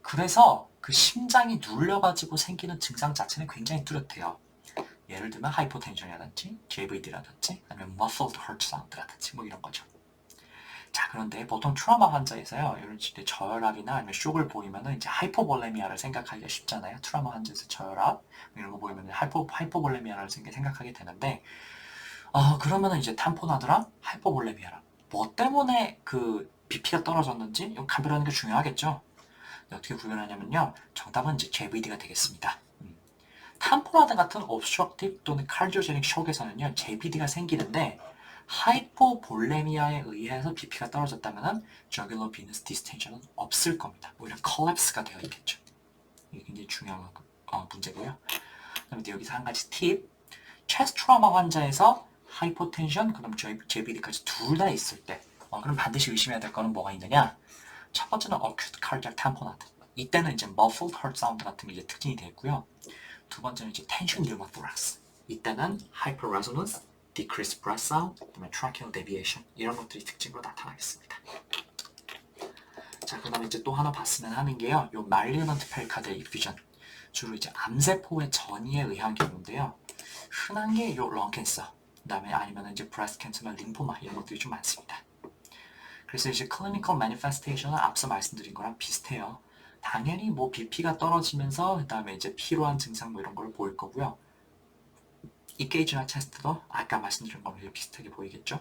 그래서 그 심장이 눌려가지고 생기는 증상 자체는 굉장히 뚜렷해요. 예를 들면 하이포텐션이라든지 JVD라든지 아니면 muffled heart sound라든지 뭐 이런 거죠. 자, 그런데 보통 트라우마 환자에서요, 이런 저혈압이나 아니면 쇼크를 보이면은 이제 하이포볼레미아를 생각하기가 쉽잖아요. 트라우마 환자에서 저혈압 이런 거 보이면 하이포볼레미아를 생각하게 되는데, 그러면은 이제 탐포나드랑 하이포볼레미아랑 뭐 때문에 그 BP가 떨어졌는지 이거 감별하는 게 중요하겠죠. 어떻게 구별하냐면요, 정답은 이제 JVD가 되겠습니다. 탐포나드 같은 obstructive 또는 cardiogenic shock에서는요, JVD가 생기는데 하이포볼레미아에 의해서 BP가 떨어졌다면 jugular venous distension은 없을 겁니다. 오히려 collapse가 되어 있겠죠. 이게 굉장히 중요한 문제고요. 그다음에 여기서 한 가지 팁. chest trauma 환자에서 하이포텐션, 그다음 JVD까지 둘 다 있을 때 그럼 반드시 의심해야 될 거는 뭐가 있느냐? 첫 번째는 acute cardiac tamponade. 이때는 이제 muffled heart sound 같은 게 이제 특징이 되겠고요. 두 번째는 이제 tension pneumothorax. 이때는 hyperresonance, decreased breath sound, 그다음에 tracheal deviation 이런 것들이 특징으로 나타나겠습니다. 자, 그다음에 이제 또 하나 봤으면 하는 게요. 요 malignant pericardial effusion. 주로 이제 암세포의 전이에 의한 경우인데요. 흔한 게 요 런캔서, 그다음에 아니면 이제 breast cancer나 림포마 이런 것들이 좀 많습니다. 그래서 이제 clinical manifestation은 앞서 말씀드린 거랑 비슷해요. 당연히 뭐 BP가 떨어지면서 그다음에 이제 피로한 증상 뭐 이런 걸 보일 거고요. 이케이지나 체스트도 아까 말씀드린 거랑 비슷하게 보이겠죠.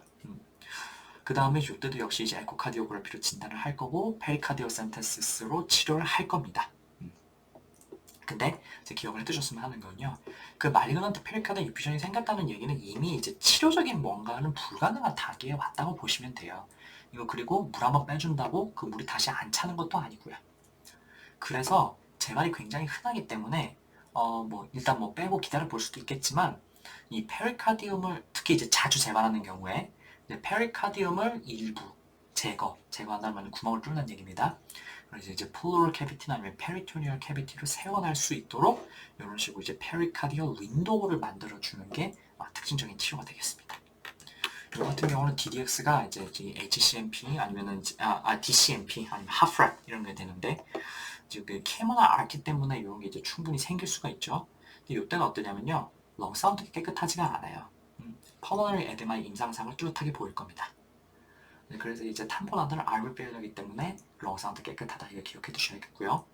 그 다음에 이때도 역시 이제 에코카디오그래피로 진단을 할 거고 페리카디오센테시스로 치료를 할 겁니다. 근데 이제 기억을 해두셨으면 하는 거는요. 그 말리그넌트 페리카디오 인퓨전이 생겼다는 얘기는 이미 이제 치료적인 뭔가는 불가능한 단계에 왔다고 보시면 돼요. 이거 그리고 물 한번 빼준다고 그 물이 다시 안 차는 것도 아니고요. 그래서 제 말이 굉장히 흔하기 때문에 뭐 일단 뭐 빼고 기다려 볼 수도 있겠지만 이 페리카디움을 특히 이제 자주 재발하는 경우에 페리카디움을 일부 제거한다는 말은 구멍을 뚫는 얘기입니다. 그래서 이제 플로럴 캐비티나 아니면 페리토니얼 캐비티를 세워날 수 있도록 이런 식으로 이제 페리카디얼 윈도우를 만들어 주는 게 특징적인 치료가 되겠습니다. 이 같은 경우는 DDX가 이제 HCMP 아니면은 DCMP 아니면 하프랩 이런 게 되는데 이제 그 캐머나 아키 때문에 이런 게 이제 충분히 생길 수가 있죠. 근데 이때는 어떠냐면요, 렁 사운드가 깨끗하지가 않아요. 퍼머널 에데마의 임상상을 뚜렷하게 보일 겁니다. 그래서 이제 탐포나드는 알을 빼려기 때문에 렁 사운드 깨끗하다 이거 기억해 두셔야겠고요.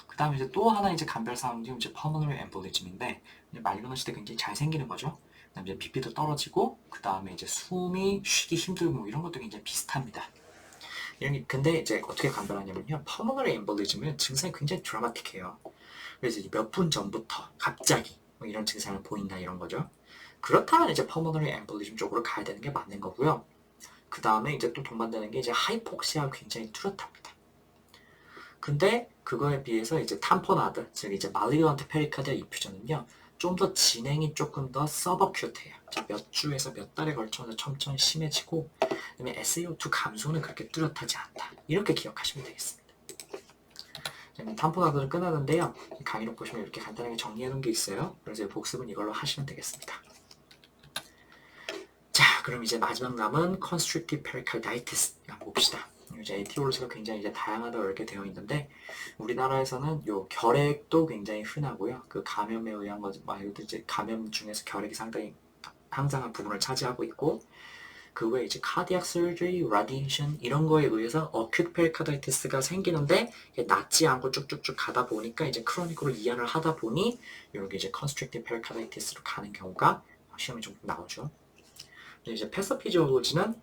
그 다음에 이제 또 하나 이제 감별 사항이 이제 퍼머널 엠볼리즘인데 말리그넌 시대 굉장히 잘 생기는 거죠. 그다음에 이제 BP도 떨어지고 그 다음에 이제 숨이 쉬기 힘들고 뭐 이런 것도 굉장히 비슷합니다. 근데 이제 어떻게 감별하냐면요, 퍼머널 엠볼리즘은 증상이 굉장히 드라마틱해요. 그래서 몇 분 전부터 갑자기 뭐 이런 증상을 보인다 이런 거죠. 그렇다면 이제 퍼머널 엠볼리즘 쪽으로 가야 되는 게 맞는 거고요. 그 다음에 이제 또 동반되는 게 이제 하이폭시아가 굉장히 뚜렷합니다. 근데 그거에 비해서 이제 탐포나드, 즉 이제 말리그넌트 페리카디얼 인퓨전은요, 좀 더 진행이 조금 더 서버큐트해요. 몇 주에서 몇 달에 걸쳐서 점점 심해지고, 그다음에 SAO2 감소는 그렇게 뚜렷하지 않다. 이렇게 기억하시면 되겠습니다. 탐포나드를 끝나는데요. 강의록 보시면 이렇게 간단하게 정리해 놓은 게 있어요. 그래서 복습은 이걸로 하시면 되겠습니다. 자, 그럼 이제 마지막 남은 constrictive pericarditis 한번 봅시다. 이제 에티올로지가 굉장히 이제 다양하다고 이렇게 되어 있는데, 우리나라에서는 요 결핵도 굉장히 흔하고요. 그 감염에 의한 것 말고도 이제 감염 중에서 결핵이 상당히 항상한 부분을 차지하고 있고, 그 외에 이제 cardiac surgery, radiation 이런 거에 의해서 acute pericarditis가 생기는데 낫지 않고 쭉쭉쭉 가다 보니까 이제 크로닉으로 이완을 하다 보니 이렇게 이제 constrictive pericarditis로 가는 경우가 시험에 좀 나오죠. 이제 패서피지올로지는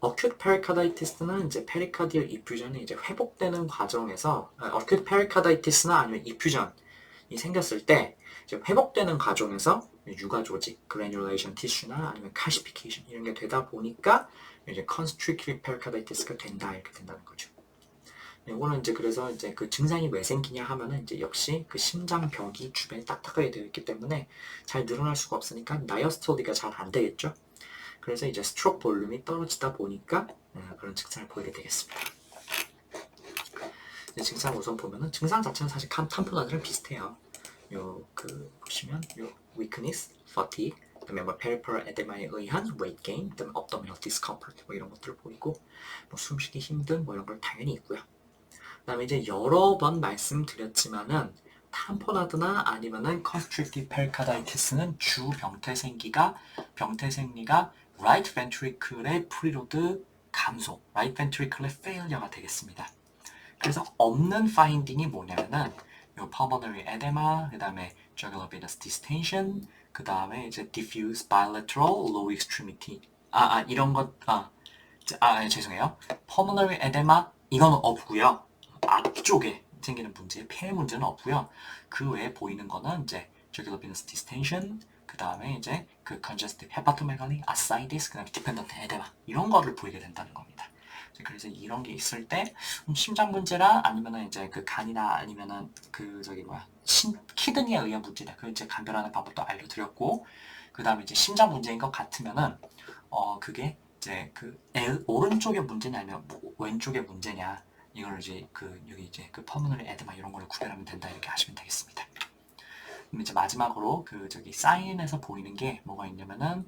acute pericarditis는 이제 pericardial effusion이 이제 회복되는 과정에서 acute pericarditis나 아니면 effusion이 생겼을 때 이제 회복되는 과정에서 유가 조직, granulation tissue나 아니면 calcification 이런 게 되다 보니까 이제 constrictive pericarditis가 된다 이렇게 된다는 거죠. 이거는 이제 그래서 이제 그 증상이 왜 생기냐 하면은 이제 역시 그 심장벽이 주변에 딱딱하게 되어 있기 때문에 잘 늘어날 수가 없으니까 다이어스톨리가 잘 안 되겠죠. 그래서 이제 스트로크 볼륨이 떨어지다 보니까 그런 증상을 보이게 되겠습니다. 증상 우선 보면은 증상 자체는 사실 탐포나드랑 비슷해요. 요 그 보시면 요 weakness, fatigue, 그다음에 뭐 peripheral edema에 의한 weight gain, 그다음에 abdominal discomfort 뭐 이런 것들을 보이고 뭐 숨쉬기 힘든 뭐 이런 걸 당연히 있고요. 그다음에 이제 여러 번 말씀드렸지만은 탐포나드나 아니면은 constrictive pericarditis는 주 병태생리가 right ventricle의 preload 감소, right ventricle의 failure가 되겠습니다. 그래서 없는 finding이 뭐냐면은 요 pulmonary edema, 그 다음에 jugular venous distension, 그 다음에 이제 diffuse bilateral low extremity, 이런 것, 죄송해요. pulmonary edema 이건 없고요. 앞쪽에 생기는 문제, 폐 문제는 없고요. 그 외에 보이는 거는 이제 jugular venous distension, 그 다음에 이제 그 congestive hepatomegaly, ascites, 그 다음에 dependent edema 이런 거를 보이게 된다는 겁니다. 그래서 이런 게 있을 때 심장 문제라 아니면은 이제 그 간이나 아니면은 그 키드니에 의한 문제다. 그 이제 감별하는 방법도 알려드렸고, 그 다음에 이제 심장 문제인 것 같으면은 그게 이제 그 오른쪽의 문제냐 아니면 왼쪽의 문제냐 이걸 이제 여기 이제 그 퍼머널리 에드마 이런 걸로 구별하면 된다 이렇게 하시면 되겠습니다. 그럼 이제 마지막으로 사인에서 보이는 게 뭐가 있냐면은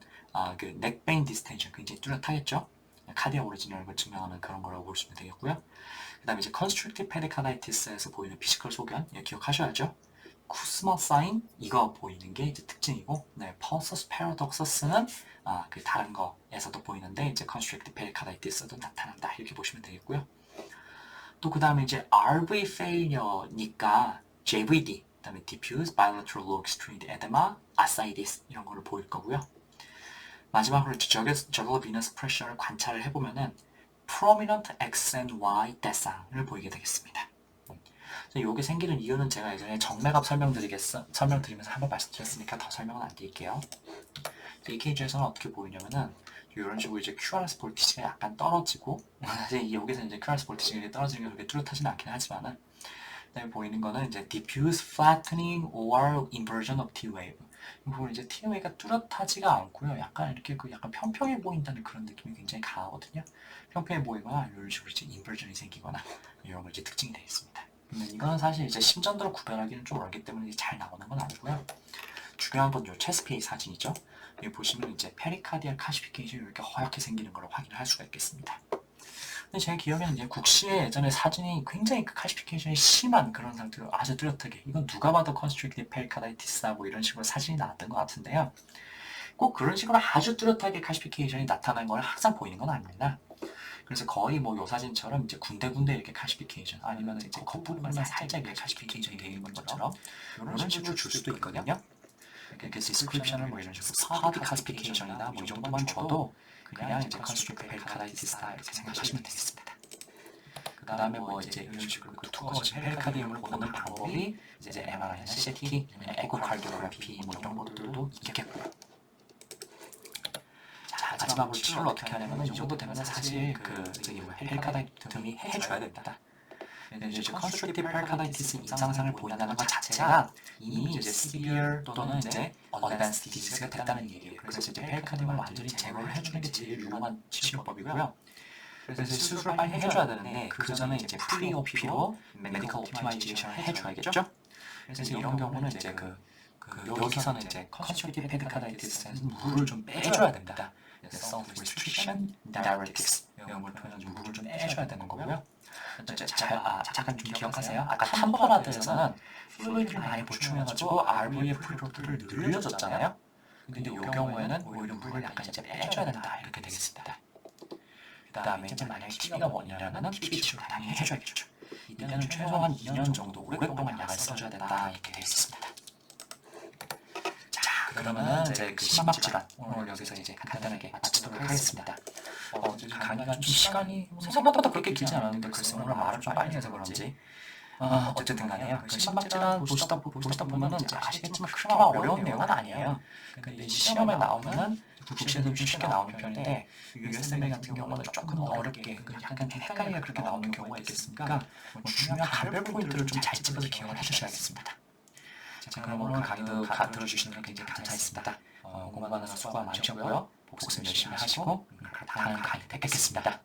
그 넥베인 디스텐션 굉장히 뚜렷하겠죠. 카디아 오리지널을 증명하는 그런 거라고 보시면 되겠고요. 그 다음에 이제 constrictive pericarditis에서 보이는 피지컬 소견 기억하셔야죠. 쿠스마 사인 이거 보이는 게 이제 특징이고, 네, pulsus paradoxus는 그 다른 거에서도 보이는데 이제 constrictive pericarditis에도 나타난다 이렇게 보시면 되겠고요. 또 그 다음에 이제 RV failure니까 JVD, 그 다음에 diffuse bilateral low extremity edema, ascites 이런 거를 보일 거고요. 마지막으로 jugular venous pressure를 관찰을 해보면은 prominent X and Y 대상을 보이게 되겠습니다. 이게 생기는 이유는 제가 예전에 정맥압 설명드리면서 한번 말씀드렸으니까 더 설명은 안 드릴게요. EKG에서는 어떻게 보이냐면은 이런 식으로 이제 QRS 볼티지가 약간 떨어지고, 사실 여기서 이제 QRS 볼티지가 떨어지는 게 그렇게 뚜렷하지는 않긴 하지만은, 그다음에 보이는 거는 이제 diffuse flattening or inversion of T wave. 이건 이제 T wave가 뚜렷하지가 않고요. 약간 이렇게 약간 평평해 보인다는 그런 느낌이 굉장히 강하거든요. 평평해 보이거나 이런 식으로 이제 인버전이 생기거나 이런 거 이제 특징이 되겠습니다. 이거는 사실 이제 심전도로 구별하기는 좀 어렵기 때문에 잘 나오는 건 아니고요. 중요한 건 요 체스트 페이스 사진이죠. 여기 보시면 이제 페리카디알 카시피케이션이 이렇게 허옇게 생기는 걸 확인을 할 수가 있겠습니다. 근데 제 기억에는 이제 국시의 예전에 사진이 굉장히 그 카시피케이션이 심한 그런 상태로 아주 뚜렷하게, 이건 누가 봐도 컨스트릭티브 페리카다이티스다 뭐 이런 식으로 사진이 나왔던 것 같은데요. 꼭 그런 식으로 아주 뚜렷하게 카시피케이션이 나타나는 건 항상 보이는 건 아닙니다. 그래서 거의 뭐 요 사진처럼 이제 군데군데 이렇게 카시피케이션 아니면 이제 겉부분만 살짝 이렇게 카시피케이션이 되어 있는 것처럼 이런 식으로 줄 수도 있거든요. 이렇게 디스크립션을 뭐 이런 식으로 스파디 카시피케이션이나 뭐 이 정도만 줘도 그냥 이제 컨스트릭티브 페리카다이티스다 이렇게 생각하시면 되겠습니다. 그 다음에 뭐 이제 이런 식으로 두꺼워진 페리카디움을 보는 방법이 이제 MRI나 CT, 에코카르디오그래피 뭐 이런 것들도 있겠고요. 자, 마지막으로 치료를 어떻게 하냐면 이 정도 되면 사실 페리카다이툼이 해줘야 됩니다. 이제 컨스트럭티브 페리카다이티스 임상상을 보인다는 것 자체가 이미 이제 severe 또는 이제 advanced disease가 됐다는 얘기예요. 그래서 이제 페리카디움을 완전히 제거를 해주는 게 제일 유용한 치료법이고요. 그래서 수술을 빨리 해줘야 되는데 그 전에 이제 프리오피로 메디컬 옵티마이제이션을 해줘야겠죠? 그래서 이런 경우는 이제 여기서는 이제 컨스트럭티브 페리카다이티스에서 물을 좀 빼줘야 됩니다. self restriction diuretics 이런 걸 통해서 물을 좀 빼줘야 되는 거고요. 잠깐 좀 기억하세요. 아까 탐포라드에서는 플루이드를 많이 보충해가지고 RVF 프로를 늘려줬잖아요. 근데 이 경우에는 오히려 물을 약간 이제 빼줘야 된다 이렇게 되겠습니다. 그 다음에 이제 만약 TB가 원인이라면 TB 치료를 당연히 해줘야겠죠. 이때는 최소한 2년 정도 오랫동안 약을 써줘야 된다 이렇게 되어 있습니다. 자, 그러면은 이제 그 심막 질환 오늘 여기서 이제 간단하게 마치도록 하겠습니다. 강의가 좀 시간이 생각보다 그렇게 길지 않았는데 글쎄 오늘 말을 좀 빨리 해서 그런지 어쨌든 간에요. 그 심막 질환 보시다 보면은 이제 아시겠지만 그렇게 막 어려운 내용은 아니에요. 근데 시험에 나오면은 국시에서 좀 쉽게 나오는 편인데 USMA 같은 경우는 조금 어렵게 약간 좀 헷갈리게 그렇게 나오는 경우가 있겠으니까 중요한 가별 포인트를 좀 잘 집어서 기억을 해주셔야겠습니다. 자, 그럼 오늘 강의도 들어주시는 게 굉장히 감사했습니다. 공부하는 수고 많으셨고요. 복습 열심히 하시고 다음 강의 뵙겠습니다.